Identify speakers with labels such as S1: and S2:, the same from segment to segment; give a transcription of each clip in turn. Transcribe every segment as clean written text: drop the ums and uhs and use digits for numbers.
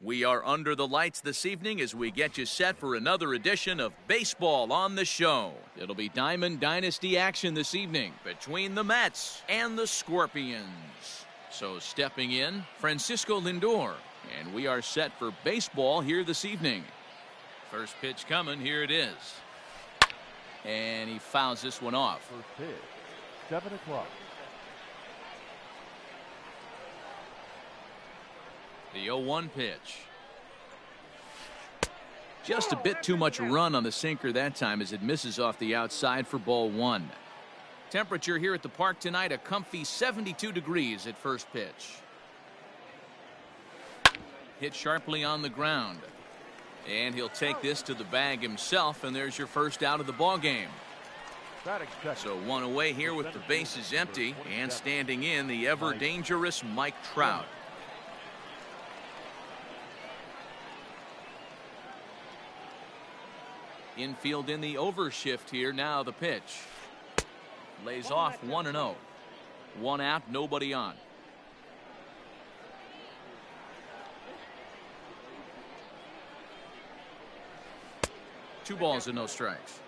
S1: We are under the lights this evening as we get you set for another edition of Baseball on the Show. It'll be Diamond Dynasty action this evening between the Mets and the Scorpions. So stepping in, Francisco Lindor, and we are set for baseball here this evening. First pitch coming, here it is. And he fouls this one off.
S2: First pitch, 7 o'clock.
S1: The 0-1 pitch. Just a bit too much run on the sinker that time as it misses off the outside for ball one. Temperature here at the park tonight, a comfy 72 degrees at first pitch. Hit sharply on the ground. And he'll take this to the bag himself, and there's your first out of the ball game. So one away here with the bases empty, and standing in the ever dangerous Mike Trout. Infield in the overshift here. Now the pitch. Lays off 1-0. One out, nobody on. Two balls and no strikes.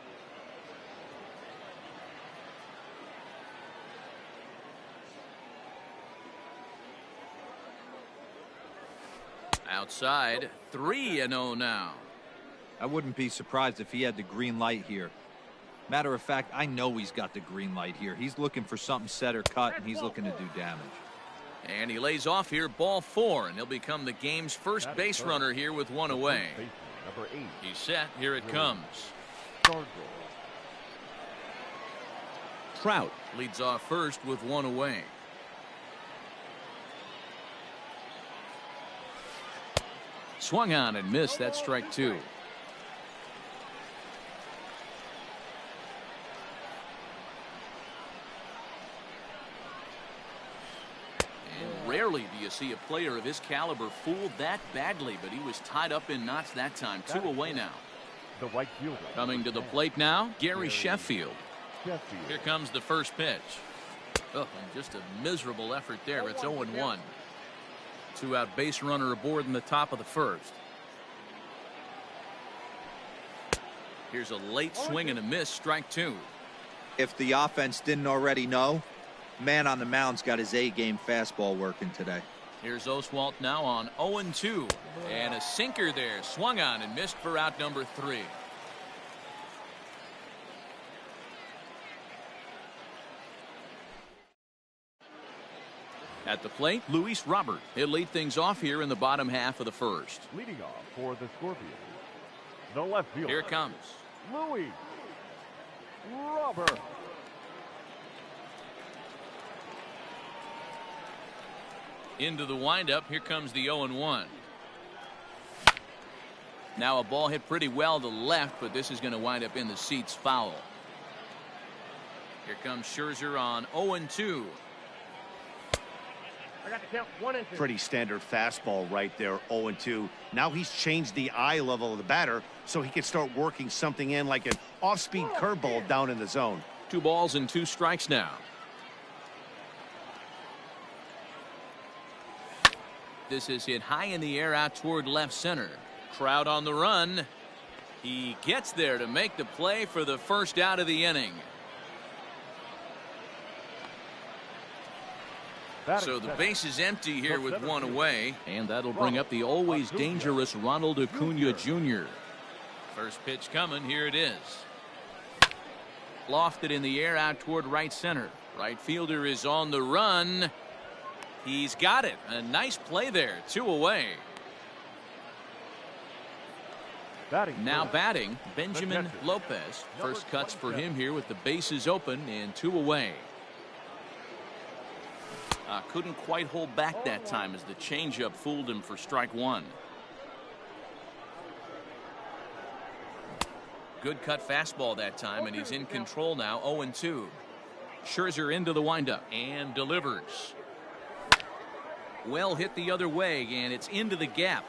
S1: Outside, 3-0 now.
S3: I wouldn't be surprised if he had the green light here. Matter of fact, I know he's got the green light here. He's looking for something set or cut, and he's looking to do damage.
S1: And he lays off here, ball 4, and he'll become the game's first base runner here with one away.
S2: Number 8.
S1: He's set. Here it comes. Trout leads off first with one away. Swung on and missed. That's strike 2. Rarely do you see a player of his caliber fooled that badly, but he was tied up in knots that time. 2 away now.
S2: The right fielder.
S1: Coming to the plate now, Gary Sheffield. Here comes the first pitch. Oh, and just a miserable effort there. It's 0-1. 2-out base runner aboard in the top of the first. Here's a late swing and a miss, strike 2.
S3: If the offense didn't already know, man on the mound's got his A-game fastball working today.
S1: Here's Oswalt now on 0-2. And a sinker there. Swung on and missed for out number 3. At the plate, Luis Robert. He'll lead things off here in the bottom half of the first.
S2: Leading off for the Scorpions, the left fielder.
S1: Here it comes.
S2: Luis Robert.
S1: Into the windup. Here comes the 0-1. Now a ball hit pretty well to left, but this is going to wind up in the seats foul. Here comes Scherzer on 0-2.
S4: Pretty standard fastball right there, 0-2. Now he's changed the eye level of the batter so he can start working something in like an off-speed curveball down in the zone.
S1: 2 balls and 2 strikes now. This is hit high in the air out toward left center. Trout on the run. He gets there to make the play for the first out of the inning. So the base is empty here with one away, and that'll bring up the always dangerous Ronald Acuna Jr. First pitch coming. Here it is. Lofted in the air out toward right center. Right fielder is on the run. He's got it. A nice play there. 2 away. Now batting, Benjamin Lopez. First cuts for him here with the bases open and 2 away. Couldn't quite hold back that time as the changeup fooled him for strike 1. Good cut fastball that time, and he's in control now. 0-2. Scherzer into the windup and delivers. Well hit the other way, and it's into the gap.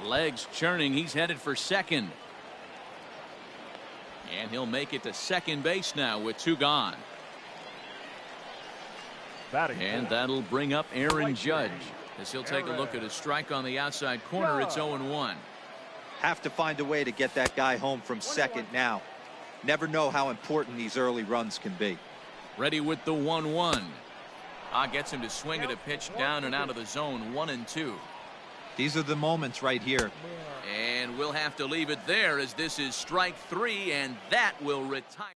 S1: Legs churning. He's headed for second. And he'll make it to second base now with 2 gone. And that'll bring up Aaron Judge. As he'll take a look at a strike on the outside corner. It's 0-1.
S3: Have to find a way to get that guy home from second now. Never know how important these early runs can be.
S1: Ready with the 1-1. Gets him to swing at a pitch down and out of the zone. 1-2.
S3: These are the moments right here.
S1: And we'll have to leave it there as this is strike 3, and that will retire.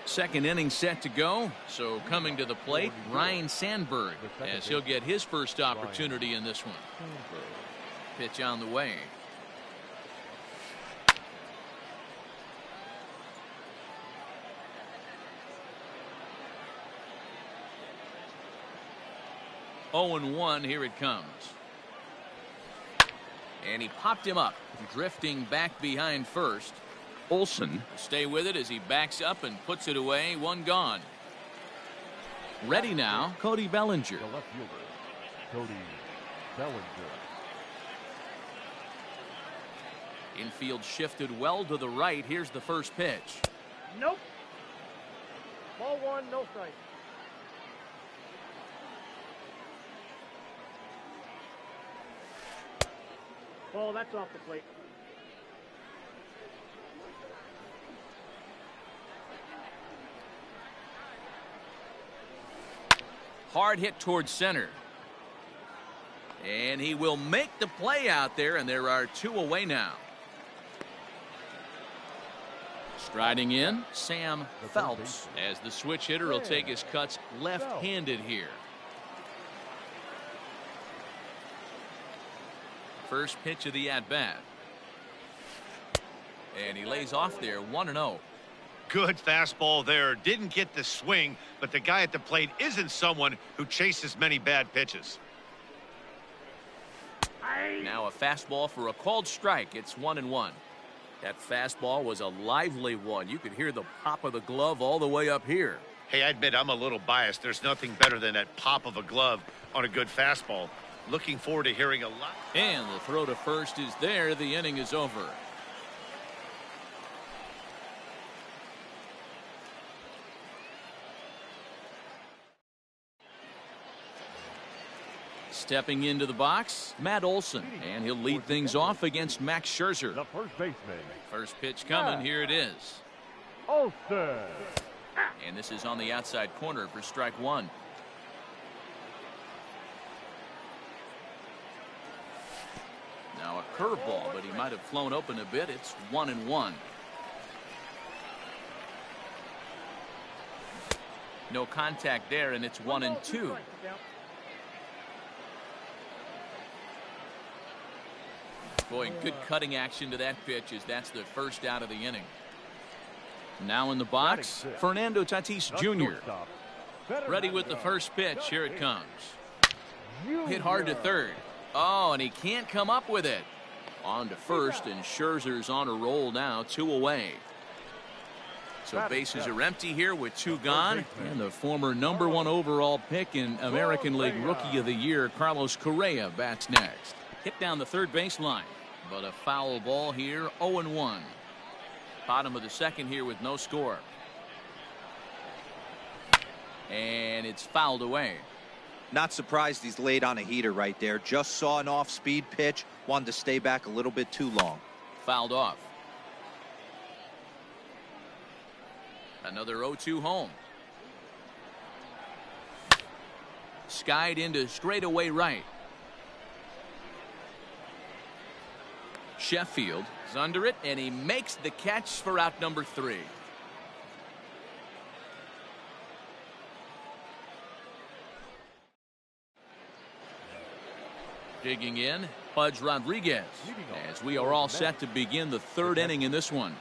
S1: Second inning set to go. So coming to the plate, Ryne Sandberg, as he'll get his first opportunity in this one. Pitch on the way. Oh, and 1. Here it comes. And he popped him up, drifting back behind first. Olson will stay with it as he backs up and puts it away. One gone. Ready now, Cody Bellinger.
S2: The left fielder, Cody Bellinger.
S1: Infield shifted well to the right. Here's the first pitch.
S5: Nope. Ball 1, no strike. Oh, that's off the plate.
S1: Hard hit towards center. And he will make the play out there, and there are 2 away now. Striding in, Sam Phelps, as the switch hitter will take his cuts left-handed here. First pitch of the at-bat. And he lays off there, 1-0.
S4: Good fastball there. Didn't get the swing, but the guy at the plate isn't someone who chases many bad pitches.
S1: Now a fastball for a called strike. It's 1-1. That fastball was a lively one. You could hear the pop of the glove all the way up here.
S4: Hey, I admit I'm a little biased. There's nothing better than that pop of a glove on a good fastball. Looking forward to hearing a lot.
S1: And the throw to first is there. The inning is over. Stepping into the box, Matt Olson, and he'll lead things off against Max Scherzer.
S2: The first baseman,
S1: First pitch coming. Here it is.
S2: Olson.
S1: And this is on the outside corner for strike 1. Now a curveball, but he might have flown open a bit. It's 1-1. No contact there, and it's 1-2. Boy, good cutting action to that pitch as that's the first out of the inning. Now in the box, Fernando Tatis Jr. Ready with the first pitch. Here it comes. Hit hard to third. Oh, and he can't come up with it. On to first, and Scherzer's on a roll now, 2 away. So bases are empty here with 2 gone. And the former #1 overall pick in American League Rookie of the Year, Carlos Correa, bats next. Hit down the third baseline, but a foul ball here, 0-1. Bottom of the second here with no score. And it's fouled away.
S3: Not surprised he's laid on a heater right there. Just saw an off-speed pitch. Wanted to stay back a little bit too long.
S1: Fouled off. Another 0-2 home. Skied into straightaway right. Sheffield is under it, and he makes the catch for out number 3. Digging in, Pudge Rodriguez, as we are all set to begin the third inning in this one.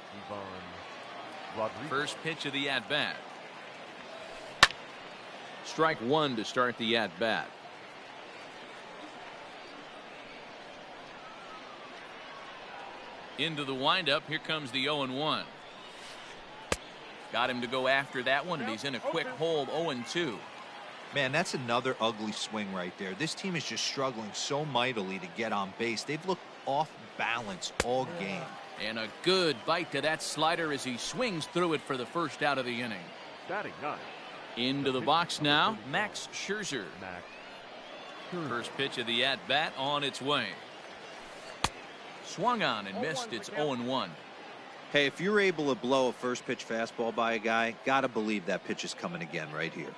S1: First pitch of the at-bat. Strike 1 to start the at-bat. Into the windup. Here comes the 0-1. Got him to go after that one, and he's in a quick hold, 0-2.
S3: Man, that's another ugly swing right there. This team is just struggling so mightily to get on base. They've looked off balance all game.
S1: And a good bite to that slider as he swings through it for the first out of the inning.
S2: Batting 9,
S1: Into the box now, Max Scherzer.
S2: Max.
S1: First pitch of the at-bat on its way. Swung on and missed. It's 0-1.
S3: Hey, if you're able to blow a first pitch fastball by a guy, gotta believe that pitch is coming again right here.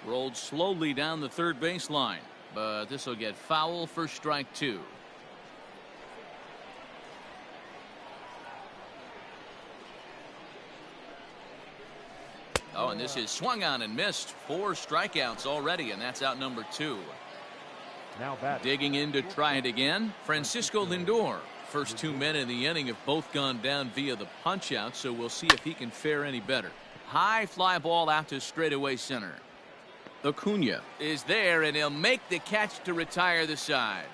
S1: Rolled slowly down the third baseline, but this will get foul for strike 2. Oh, and this is swung on and missed. 4 strikeouts already, and that's out number 2.
S2: Now batting.
S1: Digging in to try it again, Francisco Lindor. First 2 men in the inning have both gone down via the punch out, so we'll see if he can fare any better. High fly ball out to straightaway center. Acuna is there, and he'll make the catch to retire the side.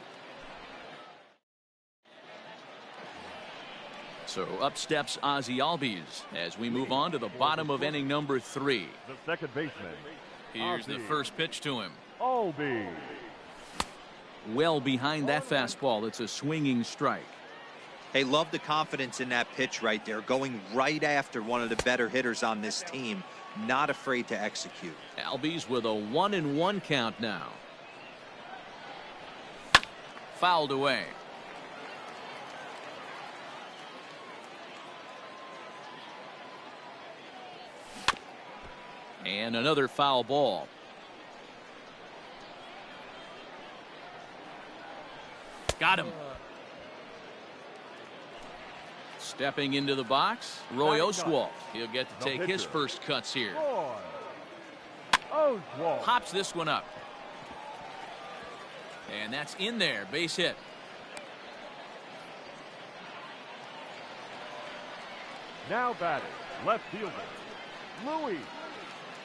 S1: So up steps Ozzie Albies as we move on to the bottom of inning number 3.
S2: The second baseman.
S1: Here's the first pitch to him.
S2: Albies.
S1: Well behind that fastball. It's a swinging strike.
S3: Hey, love the confidence in that pitch right there, going right after one of the better hitters on this team, not afraid to execute.
S1: Albies with a 1-1 count now. Fouled away. And another foul ball. Got him. Stepping into the box, Roy Oswalt. He'll get to take his first cuts here.
S2: Oswalt.
S1: Pops this one up. And that's in there. Base hit.
S2: Now batting. Left fielder. Louis.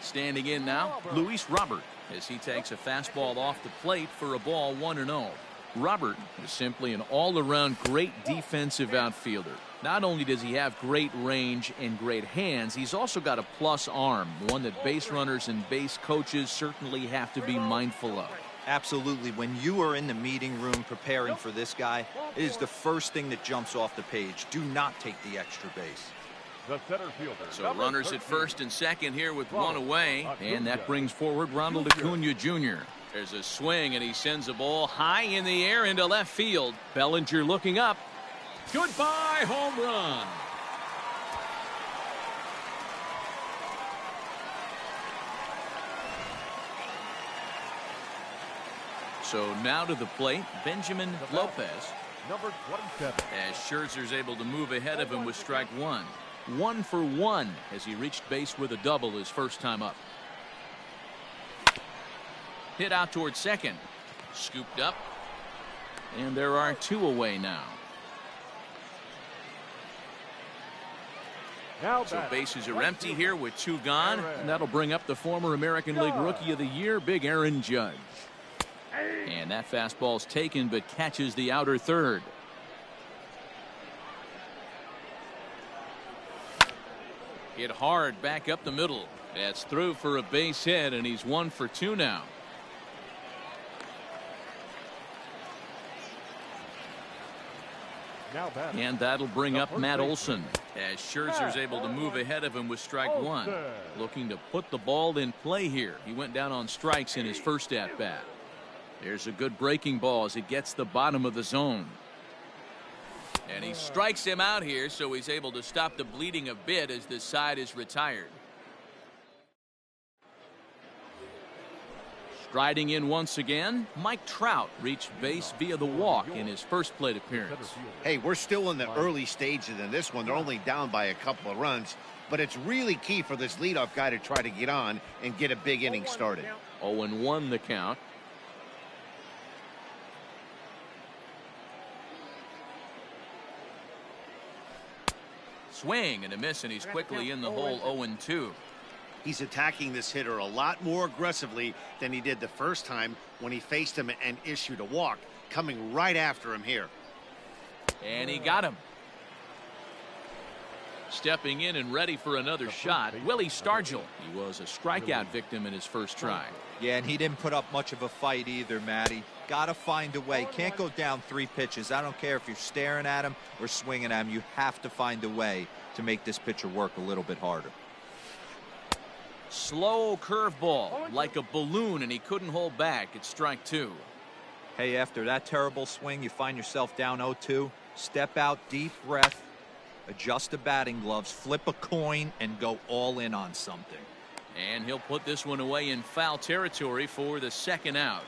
S1: Standing in now, Luis Robert, as he takes a fastball off the plate for a ball 1-0. Robert is simply an all-around great defensive outfielder. Not only does he have great range and great hands, he's also got a plus arm, one that base runners and base coaches certainly have to be mindful of.
S3: Absolutely. When you are in the meeting room preparing for this guy, it is the first thing that jumps off the page. Do not take the extra base.
S2: The center fielder.
S1: So runners at first and second here with one away, and that brings forward Ronald Acuna Jr. There's a swing, and he sends a ball high in the air into left field. Bellinger looking up. Goodbye, home run. So now to the plate, Benjamin Lopez.
S2: Number 27.
S1: As Scherzer's able to move ahead of him with strike 1. 1 for 1 as he reached base with a double his first time up. Hit out towards second. Scooped up. And there are 2 away now. So bases are empty here with 2 gone. And that'll bring up the former American League Rookie of the Year, Big Aaron Judge. And that fastball's taken but catches the outer third. Hit hard back up the middle. That's through for a base hit, and he's 1 for 2 now. And that'll bring up Matt Olson as Scherzer's able to move ahead of him with strike 1. Looking to put the ball in play here. He went down on strikes in his first at bat. There's a good breaking ball as it gets the bottom of the zone. And he strikes him out here, so he's able to stop the bleeding a bit as the side is retired. Striding in once again, Mike Trout reached base via the walk in his first plate appearance.
S4: Hey, we're still in the early stages in this one. They're only down by a couple of runs, but it's really key for this leadoff guy to try to get on and get a big inning started.
S1: 0-1 the count. Swing and a miss, and he's quickly in the hole. 0-2.
S4: He's attacking this hitter a lot more aggressively than he did the first time when he faced him and issued a walk, coming right after him here.
S1: And he got him. Stepping in and ready for another shot, Willie Stargell. He was a strikeout victim in his first try.
S3: Yeah, and he didn't put up much of a fight either, Matty. Gotta find a way. Can't go down 3 pitches. I don't care if you're staring at him or swinging at him. You have to find a way to make this pitcher work a little bit harder.
S1: Slow curveball, like a balloon, and he couldn't hold back. It's strike two.
S3: Hey, after that terrible swing, you find yourself down 0-2. Step out, deep breath, adjust the batting gloves, flip a coin, and go all in on something.
S1: And he'll put this one away in foul territory for the second out.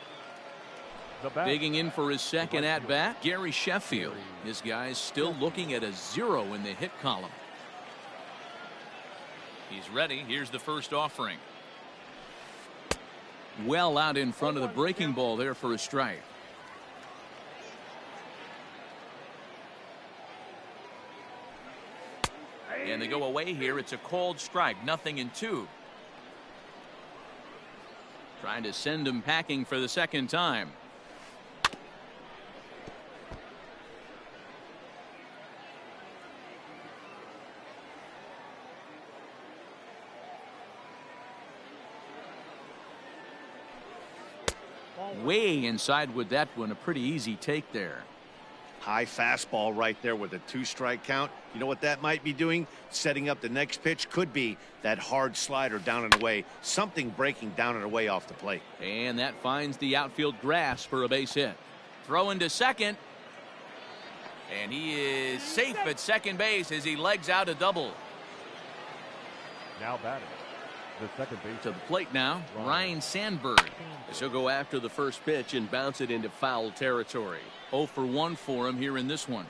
S1: Digging in for his second at-bat, Gary Sheffield. His guy's still looking at a 0 in the hit column. He's ready. Here's the first offering. Well out in front of the breaking ball there for a strike. And they go away here. It's a called strike. 0-2. Trying to send him packing for the second time. Way inside with that one. A pretty easy take there.
S4: High fastball right there with a 2-strike count. You know what that might be doing? Setting up the next pitch. Could be that hard slider down and away. Something breaking down and away off the plate.
S1: And that finds the outfield grass for a base hit. Throw into second. And he is safe at second base as he legs out a double.
S2: Now batting, the second base.
S1: To the plate now, Ryan Sandberg. As he'll go after the first pitch and bounce it into foul territory. 0 for 1 for him here in this one.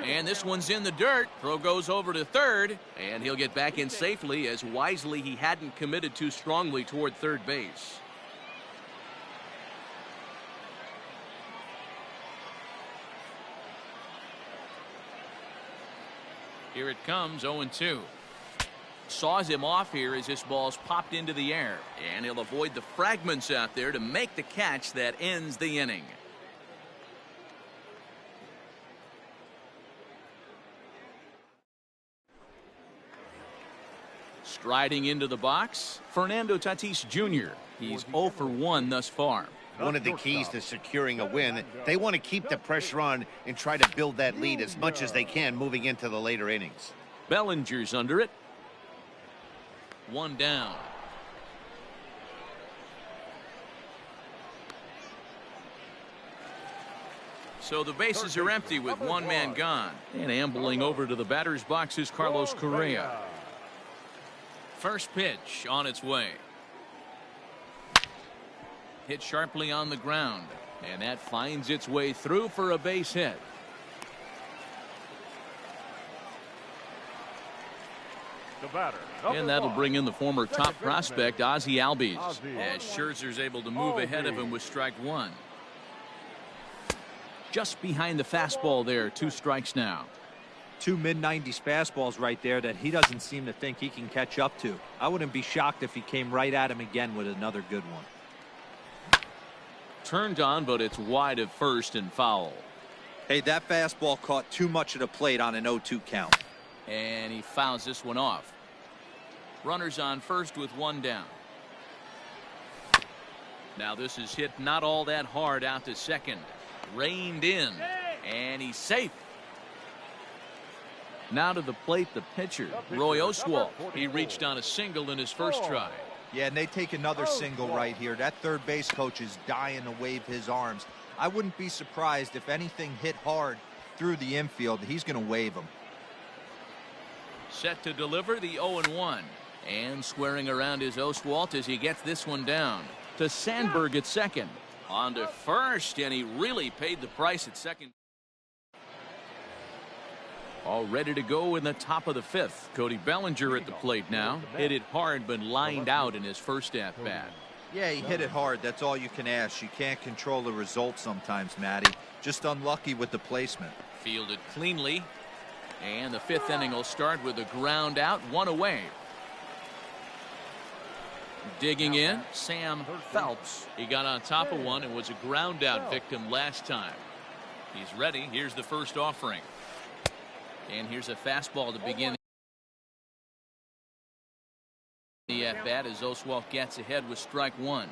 S1: And this one's in the dirt. Throw goes over to third, and he'll get back in safely, as wisely he hadn't committed too strongly toward third base. Here it comes, 0-2. Saws him off here as this ball's popped into the air, and he'll avoid the fragments out there to make the catch that ends the inning. Striding into the box, Fernando Tatis Jr. He's 0 for 1 thus far.
S4: One of the keys to securing a win, they want to keep the pressure on and try to build that lead as much as they can moving into the later innings.
S1: Bellinger's under it. 1 down. So the bases are empty with 1 man gone. And ambling over to the batter's box is Carlos Correa. First pitch on its way. Hit sharply on the ground, and that finds its way through for a base hit.
S2: The batter,
S1: and that'll bring in the former top prospect Ozzie Albies, as Scherzer's able to move ahead of him with strike 1. Just behind the fastball there. 2 strikes now.
S3: 2 mid-90s fastballs right there that he doesn't seem to think he can catch up to. I wouldn't be shocked if he came right at him again with another good one.
S1: Turned on, but it's wide of first and foul.
S3: Hey, that fastball caught too much of the plate on an 0-2 count.
S1: And he fouls this one off. Runners on first with 1 down. Now this is hit not all that hard out to second. Reined in, and he's safe. Now to the plate, the pitcher, Roy Oswalt. He reached on a single in his first try.
S3: Yeah, and they take another single right here. That third base coach is dying to wave his arms. I wouldn't be surprised if anything hit hard through the infield. He's going to wave them.
S1: Set to deliver the 0-1. And squaring around is Oswalt as he gets this one down. To Sandberg at second. On to first, and he really paid the price at second. All ready to go in the top of the 5th. Cody Bellinger at the plate now. Hit it hard, but lined out in his first at-bat.
S3: Yeah, he hit it hard. That's all you can ask. You can't control the result sometimes, Matty. Just unlucky with the placement.
S1: Fielded cleanly. And the 5th inning will start with a ground out, 1 away. Digging in, Sam Phelps. He got on top of one and was a ground out victim last time. He's ready. Here's the first offering. And here's a fastball to begin the at-bat as Oswalt gets ahead with strike 1.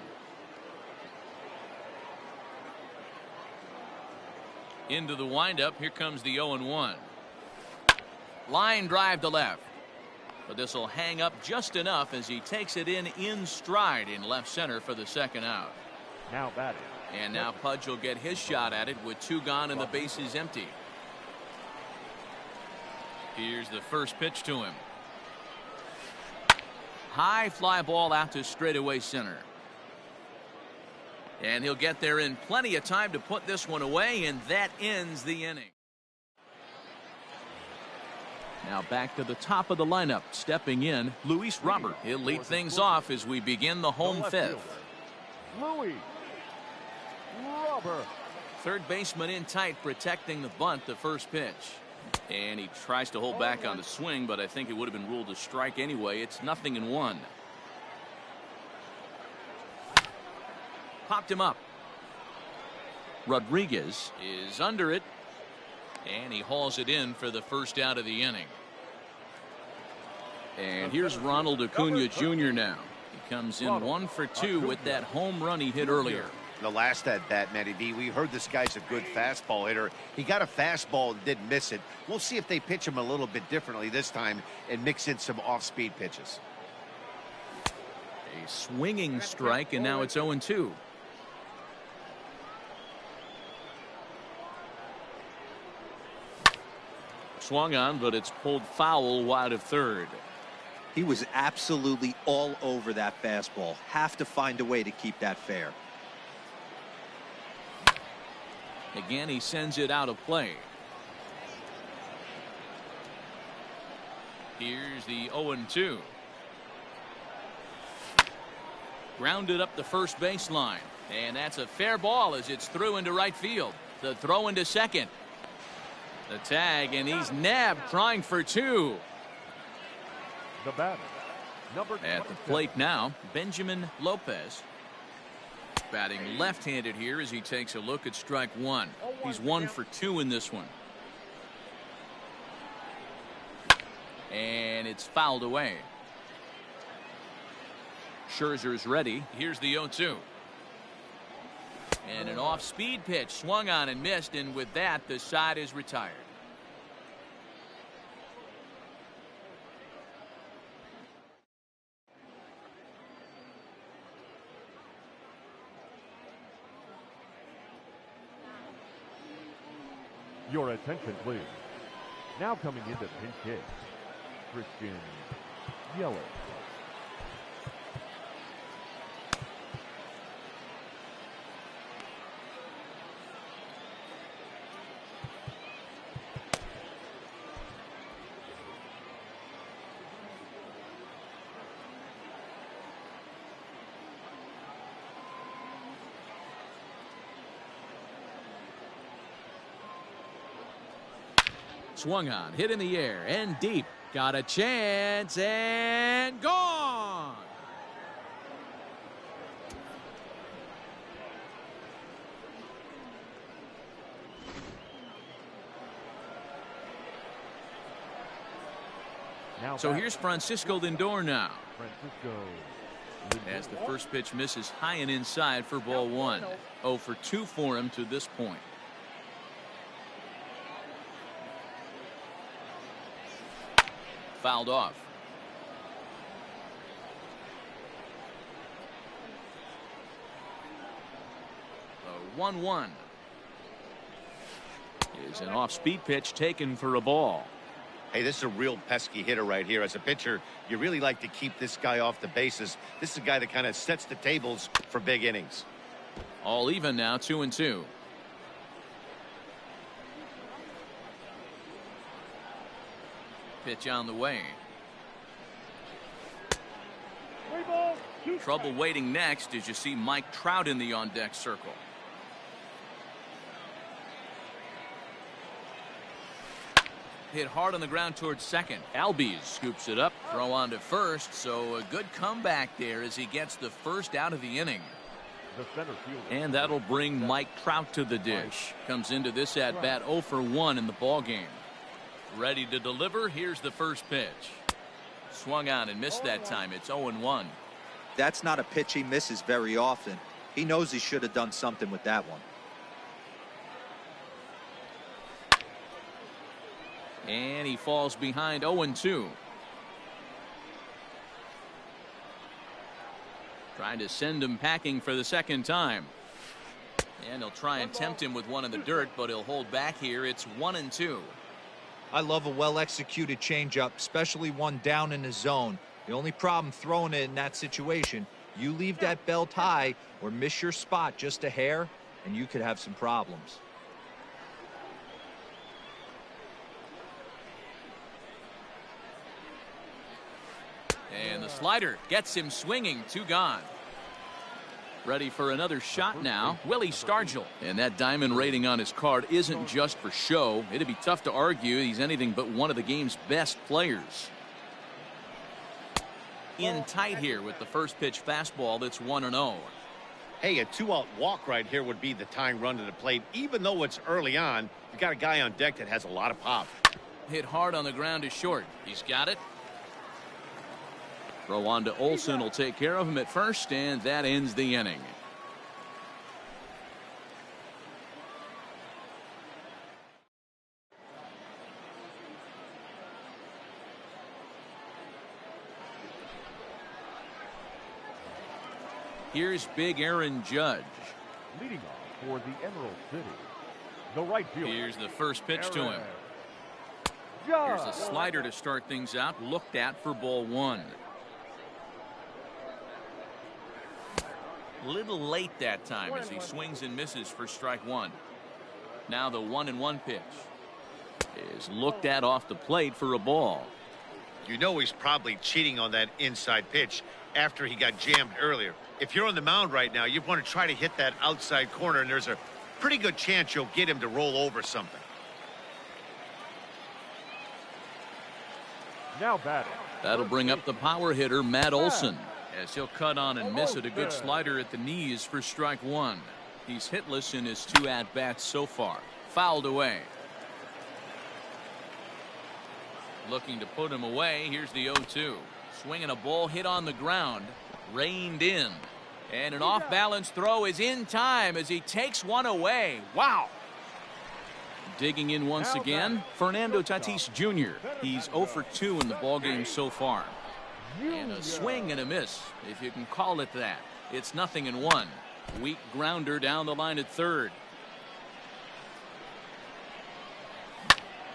S1: Into the windup. Here comes the 0-1. Line drive to left. But this will hang up just enough as he takes it in stride in left center for the second out.
S2: Now batting.
S1: And now Pudge will get his shot at it with 2 gone and the bases empty. Here's the first pitch to him. High fly ball out to straightaway center. And he'll get there in plenty of time to put this one away, and that ends the inning. Now back to the top of the lineup. Stepping in, Luis Robert. He'll lead things off as we begin the home fifth.
S2: Luis Robert.
S1: Third baseman in tight, protecting the bunt, the first pitch. And he tries to hold back on the swing, but I think it would have been ruled a strike anyway. It's 0-1. Popped him up. Rodriguez is under it. And he hauls it in for the first out of the inning. And here's Ronald Acuna Jr. now. He comes in 1 for 2 with that home run he hit earlier.
S4: The last at bat, Matty V, we heard this guy's a good fastball hitter. He got a fastball and didn't miss it. We'll see if they pitch him a little bit differently this time and mix in some off-speed pitches.
S1: A swinging strike, and now it's 0-2. Swung on, but it's pulled foul wide of third.
S3: He was absolutely all over that fastball. Have to find a way to keep that fair.
S1: Again, he sends it out of play. Here's the 0-2. Grounded up the first baseline. And that's a fair ball as it's through into right field. The throw into second. The tag, and he's nabbed, trying for 2.
S2: The batter, number
S1: at the plate now, Benjamin Lopez. Batting left-handed here as he takes a look at strike 1. He's 1 for 2 in this one. And it's fouled away. Scherzer's ready. Here's the 0-2. And an off-speed pitch swung on and missed, and with that, the side is retired.
S2: Your attention, please. Now coming into pinch hit, Christian Yelich.
S1: Swung on, hit in the air, and deep. Got a chance, and gone! So here's Francisco Lindor now. As the first pitch misses high and inside for ball 1. 0 for 2 for him to this point. Fouled off. The 1-1 is an off-speed pitch taken for a ball.
S4: Hey, this is a real pesky hitter right here. As a pitcher, you really like to keep this guy off the bases. This is a guy that kind of sets the tables for big innings.
S1: All even now, 2-2. Pitch on the way. Trouble waiting next as you see Mike Trout in the on-deck circle. Hit hard on the ground towards second. Albies scoops it up, throw on to first, so a good comeback there as he gets the first out of the inning. And that'll bring Mike Trout to the dish. Comes into this at-bat 0 for 1 in the ballgame. Ready to deliver. Here's the first pitch. Swung on and missed that time. It's 0-1.
S3: That's not a pitch he misses very often. He knows he should have done something with that one.
S1: And he falls behind 0-2. Trying to send him packing for the second time. And he'll try and tempt him with one in the dirt, but he'll hold back here. It's 1-2.
S3: I love a well-executed changeup, especially one down in the zone. The only problem throwing it in that situation, you leave that belt high or miss your spot just a hair, and you could have some problems.
S1: And the slider gets him swinging. 2 gone. Ready for another shot now, Willie Stargell. And that diamond rating on his card isn't just for show. It'd be tough to argue he's anything but one of the game's best players. In tight here with the first pitch fastball that's 1-0.
S4: Hey, a 2-out walk right here would be the tying run to the plate. Even though it's early on, you got a guy on deck that has a lot of pop.
S1: Hit hard on the ground is short. He's got it. Throw on to Olson will take care of him at first, and that ends the inning. Here's big Aaron Judge.
S2: Leading off for the Emerald City, the right fielder.
S1: Here's the first pitch to him.
S2: Judge.
S1: Here's a slider to start things out, looked at for ball 1. Little late that time as he swings and misses for strike 1. Now the 1-1 pitch is looked at off the plate for a ball.
S4: You know he's probably cheating on that inside pitch after he got jammed earlier. If you're on the mound right now, you want to try to hit that outside corner, and there's a pretty good chance you'll get him to roll over something.
S2: Now batting.
S1: That'll bring up the power hitter, Matt Olson, as he'll cut on and miss it. A good slider at the knees for strike 1. He's hitless in his 2 at-bats so far. Fouled away. Looking to put him away. Here's the 0-2. Swinging a ball hit on the ground. Reined in. And an off-balance throw is in time as he takes one away. Wow. Digging in once again, Fernando Tatis Jr. He's 0 for 2 in the ballgame so far. And a swing and a miss, if you can call it that. It's 0-1. Weak grounder down the line at third.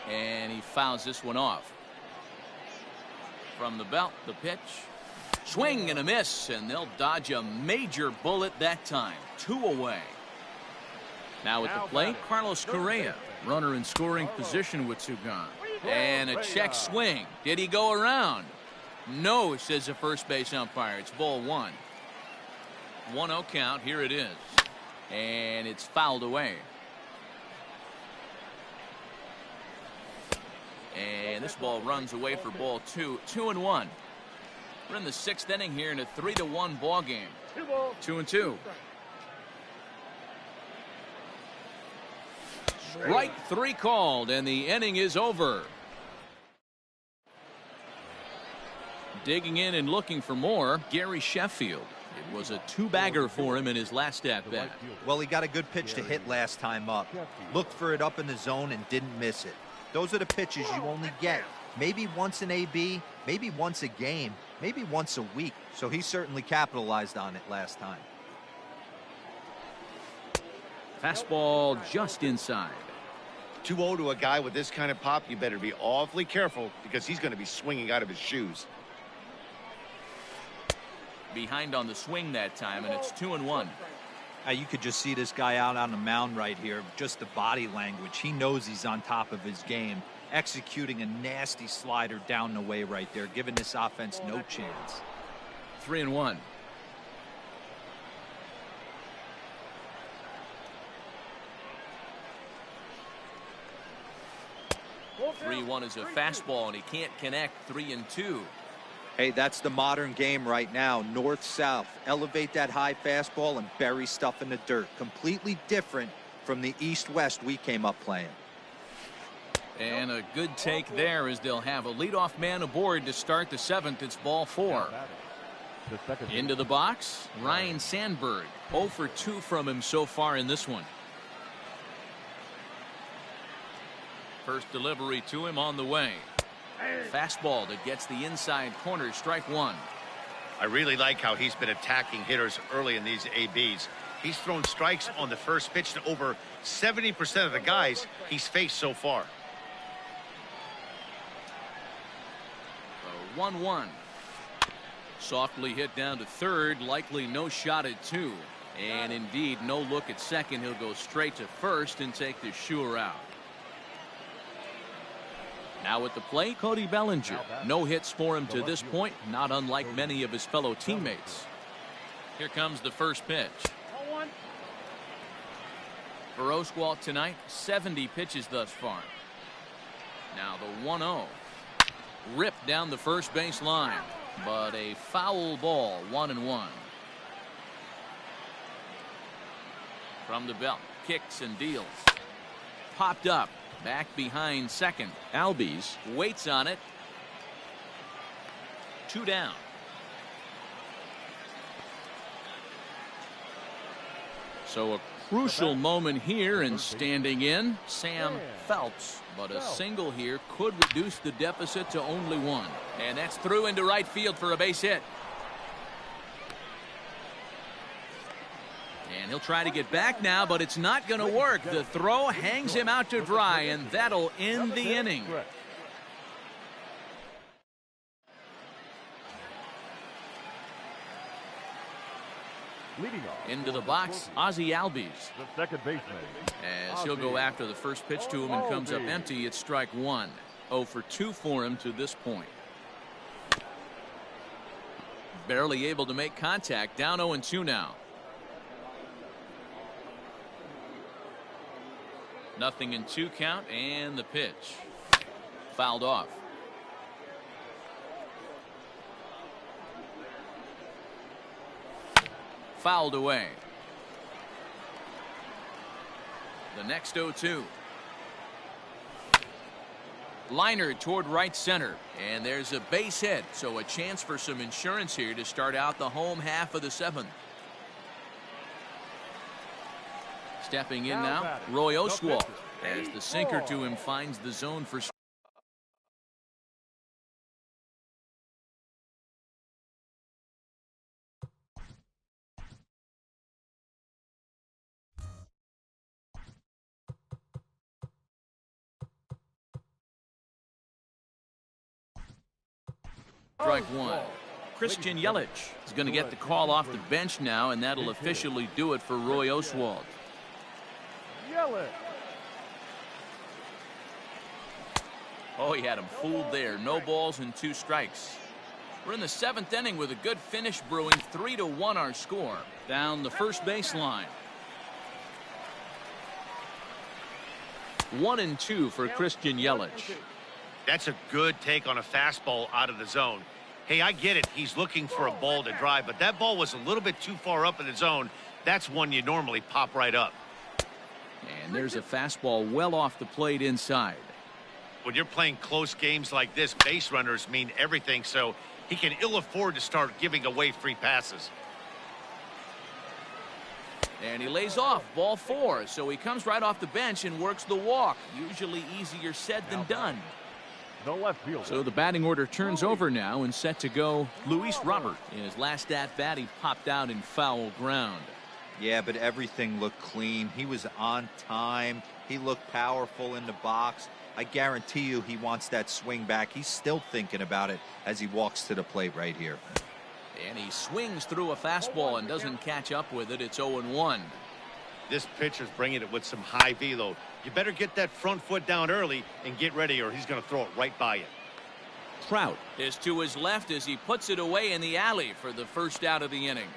S1: And he fouls this one off. From the belt, the pitch. Swing and a miss, and they'll dodge a major bullet that time. 2 away. Now at the plate, Carlos Correa. Runner in scoring position with 2 gone. And a check swing. Did he go around? No, says the first base umpire. It's ball 1. 1-0 count. Here it is. And it's fouled away. And this ball runs away for ball 2. 2-1. We're in the 6th inning here in a 3-1 ball game. 2-2. Strike 3 called, and the inning is over. Digging in and looking for more, Gary Sheffield. It was a 2-bagger for him in his last at-bat.
S3: Well, he got a good pitch to hit last time up. Looked for it up in the zone and didn't miss it. Those are the pitches you only get maybe once in AB, maybe once a game, maybe once a week. So he certainly capitalized on it last time.
S1: Fastball just inside.
S4: 2-0 to a guy with this kind of pop, you better be awfully careful because he's going to be swinging out of his shoes.
S1: Behind on the swing that time, and it's 2-1.
S3: You could just see this guy out on the mound right here. Just the body language. He knows he's on top of his game. Executing a nasty slider down the way right there, giving this offense no chance.
S1: 3-1. 3-1 is a fastball, and he can't connect. 3-2.
S3: Hey, that's the modern game right now. North-south. Elevate that high fastball and bury stuff in the dirt. Completely different from the east-west we came up playing.
S1: And a good take there as they'll have a leadoff man aboard to start the 7th. It's ball 4. Into the box, Ryan Sandberg. 0 for 2 from him so far in this one. First delivery to him on the way. Fastball that gets the inside corner, strike one.
S4: I really like how he's been attacking hitters early in these ABs. He's thrown strikes on the first pitch to over 70% of the guys he's faced so far.
S1: 1-1. Softly hit down to third, likely no shot at two. And indeed, no look at second. He'll go straight to first and take the sure out. Now at the plate, Cody Bellinger. No hits for him to this point, not unlike many of his fellow teammates. Here comes the first pitch. For Oswalt tonight, 70 pitches thus far. Now the 1-0. Ripped down the first base line, but a foul ball, 1-1. From the belt, kicks and deals. Popped up, back behind second. Albies waits on it. 2 down. So a crucial moment here, and standing in, Sam Phelps. But a single here could reduce the deficit to only 1. And that's through into right field for a base hit. And he'll try to get back now, but it's not going to work. The throw hangs him out to dry, and that'll end the inning. Into the box, Ozzie Albies.
S2: The second baseman.
S1: As he'll go after the first pitch to him and comes up empty, it's strike one. 0 for 2 for him to this point. Barely able to make contact. Down 0-2 now. Nothing in 2 count, and the pitch. Fouled off. Fouled away. The next 0-2. Liner toward right center, and there's a base hit, so a chance for some insurance here to start out the home half of the 7th. Stepping in now, Roy Oswalt, as the sinker to him finds the zone for strike one. Christian Yelich is going to get the call off the bench now, and that'll officially do it for Roy Oswalt. Oh, he had him fooled there. No balls and 2 strikes. We're in the 7th inning with a good finish brewing. 3-1 our score. Down the first baseline. 1-2 for Christian Yelich.
S4: That's a good take on a fastball out of the zone. Hey, I get it. He's looking for a ball to drive, but that ball was a little bit too far up in the zone. That's one you normally pop right up.
S1: And there's a fastball well off the plate inside.
S4: When you're playing close games like this, base runners mean everything, so he can ill afford to start giving away free passes.
S1: And he lays off, ball 4, so he comes right off the bench and works the walk. Usually easier said than done.
S2: The left fielder.
S1: So the batting order turns over now, and set to go Luis Robert. In his last at-bat, he popped out in foul ground.
S3: Yeah, but everything looked clean. He was on time. He looked powerful in the box. I guarantee you he wants that swing back. He's still thinking about it as he walks to the plate right here.
S1: And he swings through a fastball and doesn't catch up with it. It's 0-1.
S4: This pitcher's bringing it with some high velo. You better get that front foot down early and get ready, or he's going to throw it right by you.
S1: Trout is to his left as he puts it away in the alley for the first out of the inning.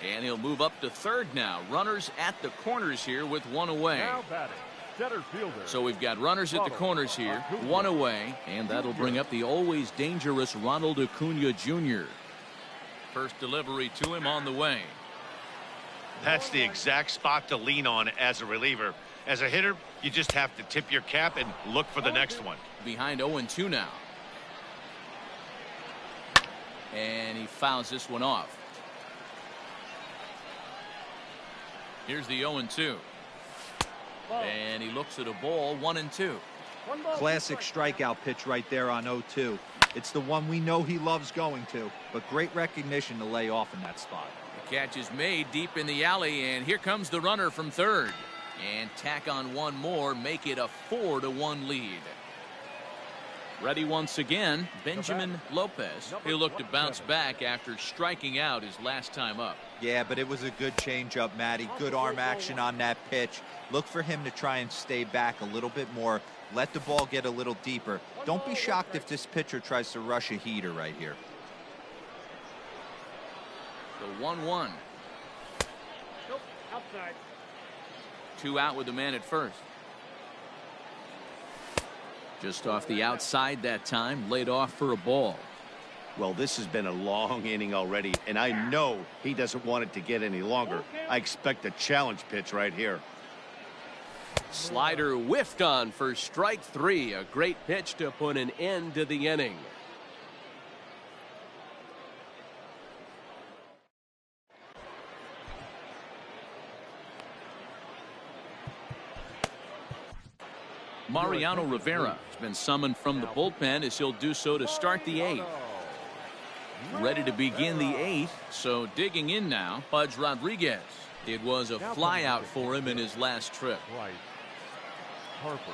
S1: And he'll move up to third now. Runners at the corners here with 1 away.
S2: Now batting, center fielder.
S1: So we've got runners at the corners here, 1 away, and that'll bring up the always dangerous Ronald Acuna Jr. First delivery to him on the way.
S4: That's the exact spot to lean on as a reliever. As a hitter, you just have to tip your cap and look for the next one.
S1: Behind 0-2 now. And he fouls this one off. Here's the 0-2. And he looks at a ball, 1-2.
S5: One ball,
S3: Classic
S5: two strikes.
S3: strikeout pitch right there on 0-2. It's the one we know he loves going to, but great recognition to lay off in that spot.
S1: The catch is made deep in the alley, and here comes the runner from third. And tack on one more, make it a 4-1 lead. Ready once again, Benjamin Lopez. He'll look to bounce back after striking out his last time up.
S3: Yeah, but it was a good changeup, Matty. Good arm action on that pitch. Look for him to try and stay back a little bit more. Let the ball get a little deeper. Don't be shocked if this pitcher tries to rush a heater right here.
S1: The 1-1.
S5: Nope, outside.
S1: 2 out with the man at first. Just off the outside that time, laid off for a ball.
S6: Well, this has been a long inning already, and I know he doesn't want it to get any longer. I expect a challenge pitch right here.
S7: Slider whiffed on for strike 3. A great pitch to put an end to the inning.
S1: Mariano Rivera has been summoned from the bullpen as he'll do so to start the 8th. Ready to begin the 8th, so digging in now, Pudge Rodriguez. It was a flyout for him in his last trip.
S2: Right. Harper.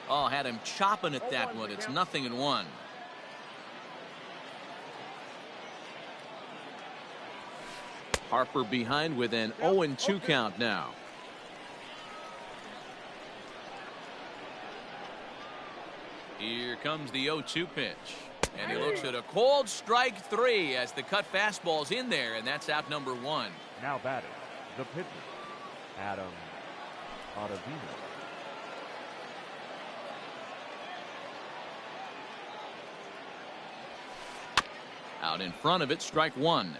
S1: Oh, had him chopping at that one. It's 0-1. Harper behind with an 0-2 count now. Here comes the 0-2 pitch. And he looks at a cold strike 3 as the cut fastball's in there, and that's out number 1.
S2: Now batting, the pitcher, Adam Ottavino.
S1: Out in front of it, strike 1.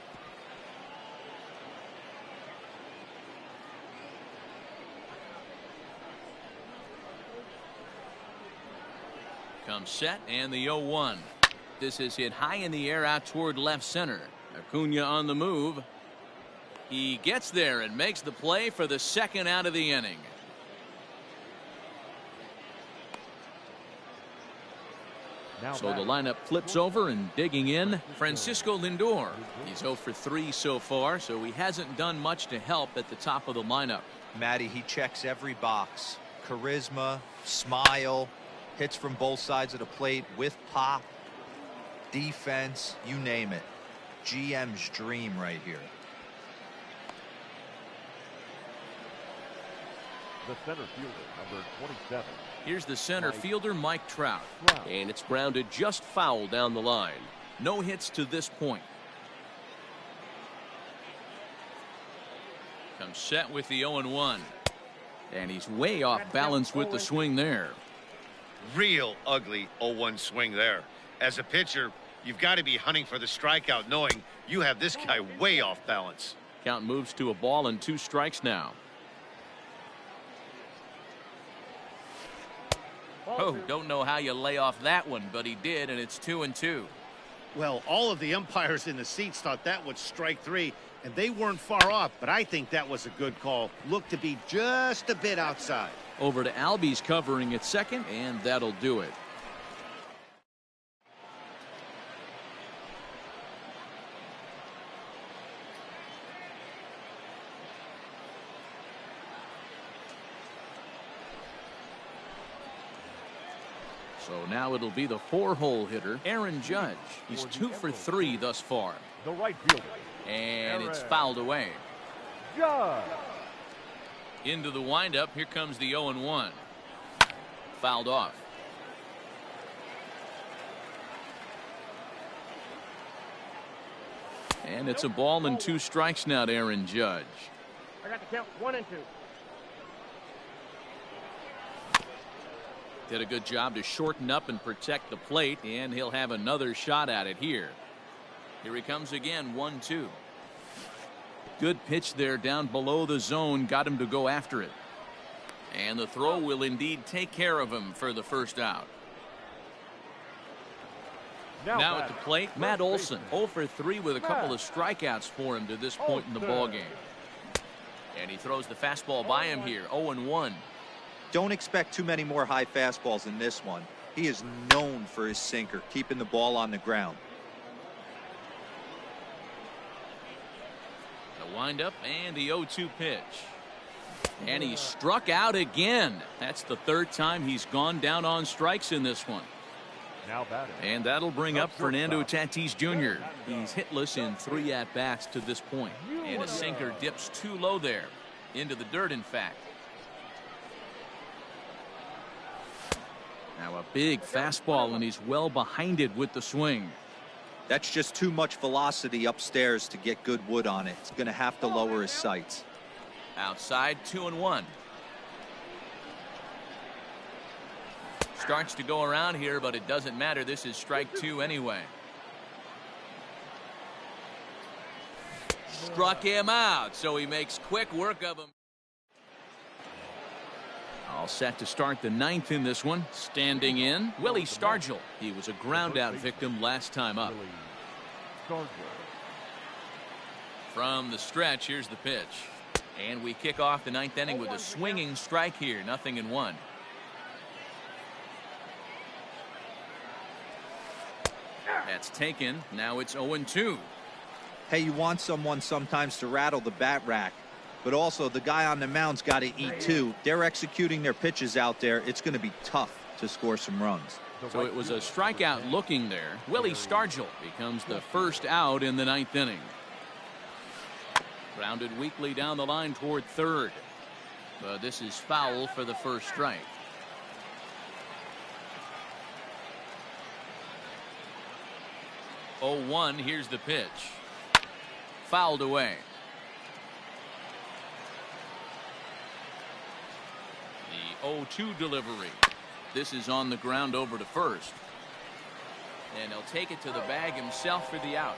S1: Comes set and the 0-1. This is hit high in the air out toward left center. Acuna on the move. He gets there and makes the play for the 2nd out of the inning. So the lineup flips over and digging in, Francisco Lindor. He's 0 for 3 so far, so he hasn't done much to help at the top of the lineup.
S3: Matty, he checks every box. Charisma, smile, hits from both sides of the plate with pop, defense, you name it. GM's dream right here.
S2: The center fielder, number 27.
S1: Here's the center fielder, Mike Trout.
S7: And it's grounded just foul down the line.
S1: No hits to this point. Comes set with the 0-1. And he's way off balance with the swing there.
S4: Real ugly 0-1 swing there. As a pitcher, you've got to be hunting for the strikeout, knowing you have this guy way off balance.
S1: Count moves to a ball and 2 strikes now. Oh, don't know how you lay off that one, but he did, and it's 2-2.
S6: Well, all of the umpires in the seats thought that was strike 3, and they weren't far off, but I think that was a good call. Looked to be just a bit outside.
S1: Over to Albies covering at second, and that'll do it. So now it'll be the 4-hole hitter, Aaron Judge. He's 2 for 3 thus far.
S2: The right fielder.
S1: And it's fouled away.
S2: Judge.
S1: Into the windup. Here comes the 0-1. Fouled off. And it's a ball and 2 strikes now to Aaron Judge.
S5: I got the count 1 and 2.
S1: Did a good job to shorten up and protect the plate, and he'll have another shot at it here. Here he comes again, 1-2. Good pitch there down below the zone, got him to go after it. And the throw will indeed take care of him for the first out. Now at the plate, Matt Olson, 0 for 3 with a couple of strikeouts for him to this point in the ballgame. And he throws the fastball by him here. 0-1.
S3: Don't expect too many more high fastballs in this one. He is known for his sinker, keeping the ball on the ground.
S1: The windup and the 0-2 pitch. And he struck out again. That's the third time he's gone down on strikes in this one.
S2: Now batting.
S1: And that'll bring up Fernando Tatis Jr. He's hitless in 3 at-bats to this point. And his sinker dips too low there. Into the dirt, in fact. Now a big fastball, and he's well behind it with the swing.
S3: That's just too much velocity upstairs to get good wood on it. He's going to have to lower his sights.
S1: Outside, 2-1. Starts to go around here, but it doesn't matter. This is strike 2 anyway. Struck him out, so he makes quick work of him. All set to start the 9th in this one. Standing in, Willie Stargell. He was a ground-out victim last time up. From the stretch, here's the pitch. And we kick off the 9th inning with a swinging strike here. 0-1. That's taken. Now it's 0-2.
S3: Hey, you want someone sometimes to rattle the bat rack, but also the guy on the mound's got to eat too. They're executing their pitches out there. It's going to be tough to score some runs.
S1: So it was a strikeout looking there. Willie Stargell becomes the first out in the 9th inning. Grounded weakly down the line toward third. But this is foul for the first strike. Oh, 1. Here's the pitch. Fouled away. The 0-2 delivery. This is on the ground over to first. And he'll take it to the bag himself for the out.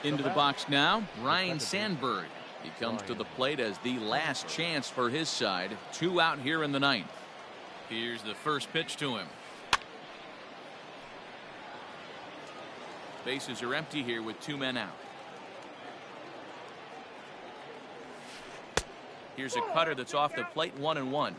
S1: Into the box now, Ryne Sandberg. He comes to the plate as the last chance for his side. 2 out here in the 9th. Here's the first pitch to him. Bases are empty here with 2 men out. Here's a cutter that's off the plate. 1-1.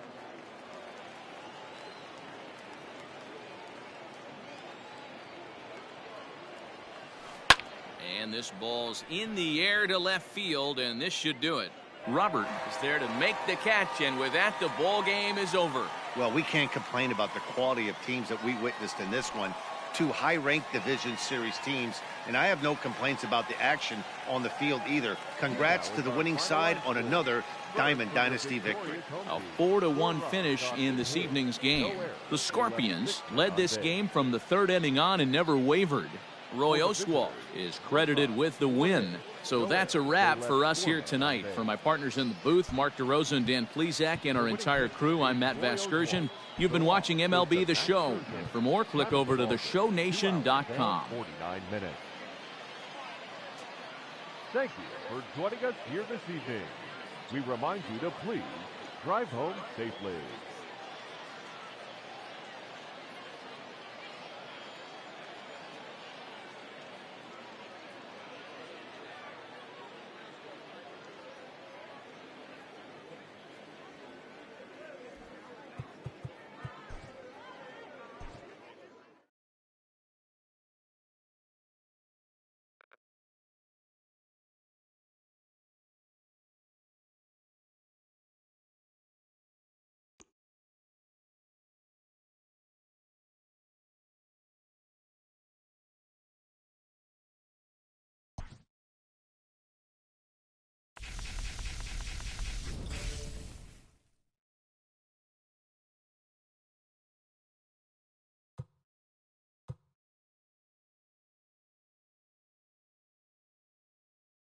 S1: And this ball's in the air to left field, and this should do it. Robert is there to make the catch, and with that, the ball game is over.
S6: Well, we can't complain about the quality of teams that we witnessed in this one. 2 high-ranked division series teams, and I have no complaints about the action on the field either. Congrats to the winning side on another Diamond Dynasty victory.
S1: A 4-1 finish in this evening's game. The Scorpions led this game from the 3rd inning on and never wavered. Roy Oswalt is credited with the win. So that's a wrap for us here tonight. For my partners in the booth, Mark DeRosa and Dan Plesac, and our entire crew, I'm Matt Vasgersian. You've been watching MLB The Show. And for more, click over to theshownation.com.
S2: 49 minutes. Thank you for joining us here this evening. We remind you to please drive home safely.